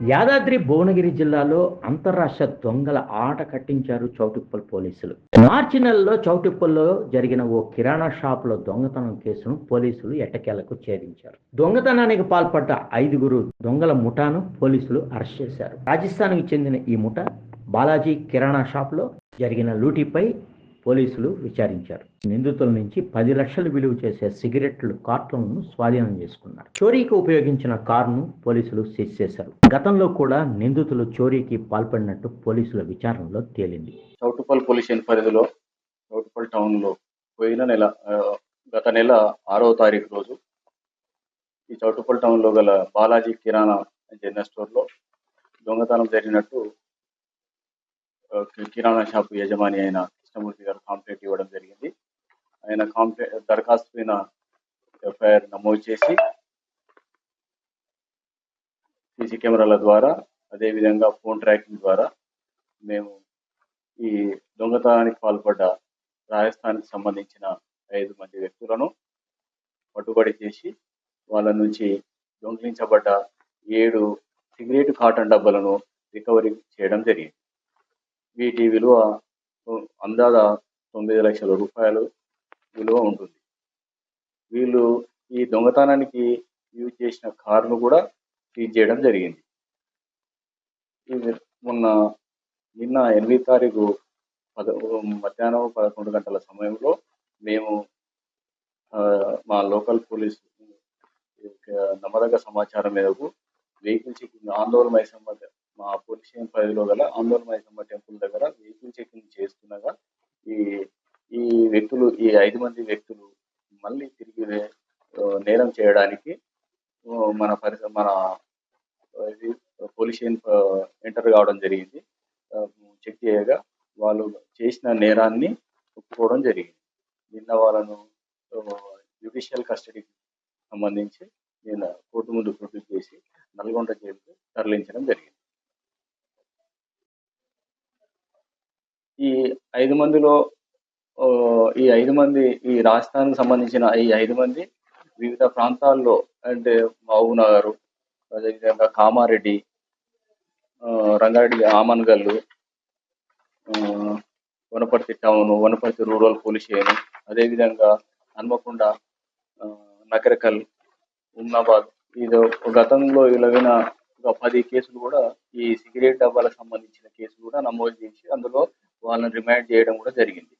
యాదాద్రి భువనగిరి జిల్లాలో అంతర్రాష్ట్ర దొంగల ఆట కట్టించారు చౌటుప్పల్ పోలీసులు. మార్చి నెలలో చౌటుప్పల్లో జరిగిన ఓ కిరాణా షాపులో దొంగతనం కేసును పోలీసులు ఎట్టకేలకు ఛేదించారు. దొంగతనానికి పాల్పడ్డ 5గురు దొంగల ముఠాను పోలీసులు అరెస్ట్ చేశారు. రాజస్థాన్కి చెందిన ఈ ముఠా బాలాజీ కిరాణా షాపులో జరిగిన లూటీపై పోలీసులు విచారించారు. నిందితుల నుంచి 10 లక్షలు విలువ చేసే సిగరెట్లు కార్టూన్లను స్వాధీనం చేసుకున్నారు. చోరీకి ఉపయోగించిన కారును పోలీసులు సీజ్ చేశారు. గతంలో కూడా నిందితులు చోరీకి పాల్పడినట్టు పోలీసుల విచారణలో తేలింది. చౌటుప్పల్ పోలీస్ స్టేషన్ పరిధిలో చౌటుప్పల్ టౌన్లో గత నెల 6వ తారీఖు రోజు ఈ చౌటుప్పల్ టౌన్లో గల బాలాజీ కిరాణా జనరల్ స్టోర్లో దొంగతనం జరిగినట్టు కిరాణా షాపు యజమాని అయిన కృష్ణమూర్తి గారు కంప్లైంట్ ఇవ్వడం జరిగింది. ఆయన దరఖాస్తు పైన ఎఫ్ఐఆర్ నమోదు చేసి సీసీ కెమెరాల ద్వారా అదేవిధంగా ఫోన్ ట్రాకింగ్ ద్వారా మేము ఈ దొంగతనానికి పాల్పడ్డ రాజస్థాన్కి సంబంధించిన 5 మంది వ్యక్తులను పట్టుబడి చేసి వాళ్ళ నుంచి దొంగిలించబడ్డ 7 సిగరెట్ కాటన్ డబ్బాలను రికవరీ చేయడం జరిగింది. వీటి విలువ అందాజ 9 లక్షల రూపాయలు విలువ ఉంటుంది. వీళ్ళు ఈ దొంగతనానికి యూజ్ చేసిన కారును కూడా సీజ్ చేయడం జరిగింది. నిన్న 8వ తారీఖు మధ్యాహ్నం 11 గంటల సమయంలో మేము మా లోకల్ పోలీస్ నమ్మదగ్గ సమాచారం మేరకు వెహికల్ చెకింగ్ ఆందోళన మైసమ్మ మా పోలీస్ స్టేషన్ పరిధిలో గల ఆందోళన మైసమ్మ టెంపుల్ దగ్గర వెహికల్ చెకింగ్ చేస్తుండగా ఈ వ్యక్తులు ఈ 5 మంది వ్యక్తులు మళ్ళీ తిరిగి నేరం చేయడానికి మన పోలీస్ స్టేషన్ ఎంటర్ కావడం జరిగింది. చెక్ చేయగా వాళ్ళు చేసిన నేరాన్ని ఒప్పుకోవడం జరిగింది. నిన్న వాళ్ళను జ్యుడిషియల్ కస్టడీకి సంబంధించి నిన్న కోర్టు ముందు ప్రొడ్యూస్ చేసి నల్గొండ జైలుకు తరలించడం జరిగింది. ఈ 5 మందిలో ఈ 5 మంది ఈ రాజస్థాన్కి సంబంధించిన ఈ 5 మంది వివిధ ప్రాంతాల్లో అంటే మహబూబ్నగర్, అదేవిధంగా Kamareddy, Rangareddy Amangal, Wanaparthy town, Wanaparthy rural police station, అదేవిధంగా హన్మకొండ, నకరకల్, ఉమ్నాబాద్ ఇది గతంలో ఇలాగైన ఒక 10 కేసులు కూడా ఈ సిగరెట్ డబ్బాలకు సంబంధించిన కేసులు కూడా నమోదు చేసి అందులో వాళ్ళని రిమాండ్ చేయడం కూడా జరిగింది.